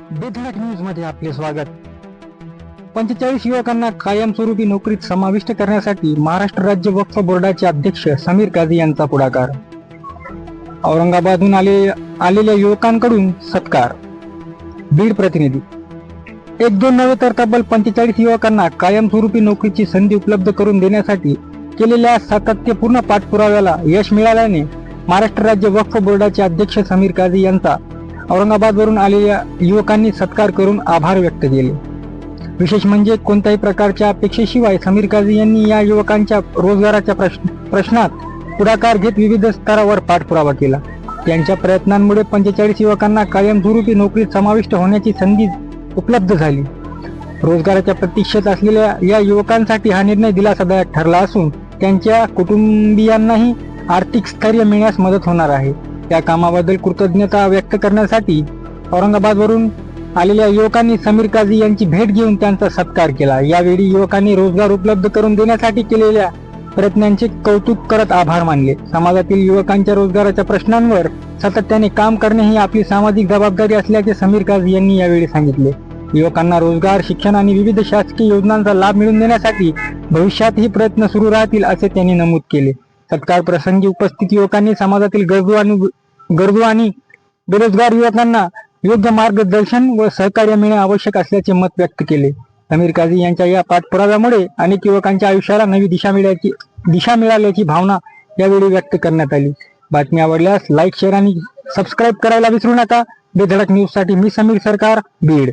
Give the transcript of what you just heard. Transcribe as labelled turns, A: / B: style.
A: बेधडक news मध्ये आपले स्वागत। 45 युवकांना कायमस्वरूपी नोकरीत समाविष्ट करण्यासाठी महाराष्ट्र राज्य वक्फ बोर्डाचे अध्यक्ष समीर काझी यांचा पुढाकार। औरंगाबादहून आलेल्या युवकांकडून सत्कार। बीड प्रतिनिधी। 1-2 नव्हे तर तब्बल 45 युवकांना कायमस्वरूपी नोकरीची संधी उपलब्ध करून देण्यासाठी केलेल्या सातत्यपूर्ण पाठपुराव्याला यश मिळाल्याने महाराष्ट्र राज्य वक्फ बोर्डाचे अध्यक्ष समीर काझी यांचा औरंगाबादवरून आलेल्या युवकांनी सत्कार करून आभार व्यक्त केले। विशेष म्हणजे कोणत्याही प्रकारच्या अपेक्षेशिवाय समीर काझी यांनी या युवकांच्या रोजगाराच्या प्रश्नात पुढाकार घेत विविध स्तरावर पाठपुरावा केला। त्यांच्या प्रयत्नांमुळे 45 युवकांना कायमस्वरूपी नोकरीत समाविष्ट होण्याची संधी उपलब्ध झाली। रोजगाराच्या प्रतीक्षेत असलेल्या या युवकांसाठी हा निर्णय दिलासादायक ठरला असून त्यांच्या कुटुंबियांनाही आर्थिक स्थैर्य मिळण्यास मदत होणार आहे। या कामाबद्दल कृतज्ञता व्यक्त करण्यासाठी औरंगाबादवरून आलेल्या युवकांनी समीर काझी यांची भेट घेऊन त्यांचा सत्कार केला। यावेळी युवकांनी रोजगार उपलब्ध करून देण्यासाठी केलेल्या प्रयत्नांचे कौतुक करत आभार मानले। समाजातील युवकांच्या रोजगाराच्या प्रश्नांवर सातत्याने काम करणे ही आपली सामाजिक जबाबदारी असल्याचे समीर काझी यांनी यावेळी सांगितले। युवकांना रोजगार, शिक्षण आणि विविध शासकीय योजनांचा लाभ मिळवून देण्यासाठी भविष्यातही प्रयत्न सुरू राहतील असे त्यांनी नमूद केले। सत्कार प्रसंगी उपस्थित युवकांनी समाजातील गरजू आणि बेरोजगार युवकांना योग्य मार्गदर्शन व सहकार्य मिळणे आवश्यक असल्याचे मत व्यक्त केले। समीर काझी यांच्या या पाठपुराव्यामुळे अनेक युवकांच्या आयुष्याला नवी दिशा मिळाल्याची भावना यावेळी व्यक्त करण्यात आली। बातमी आवडल्यास लाईक, शेअर आणि सबस्क्राईब करायला विसरू नका। बेधडक न्यूज साठी मी समीर सरकार, बीड।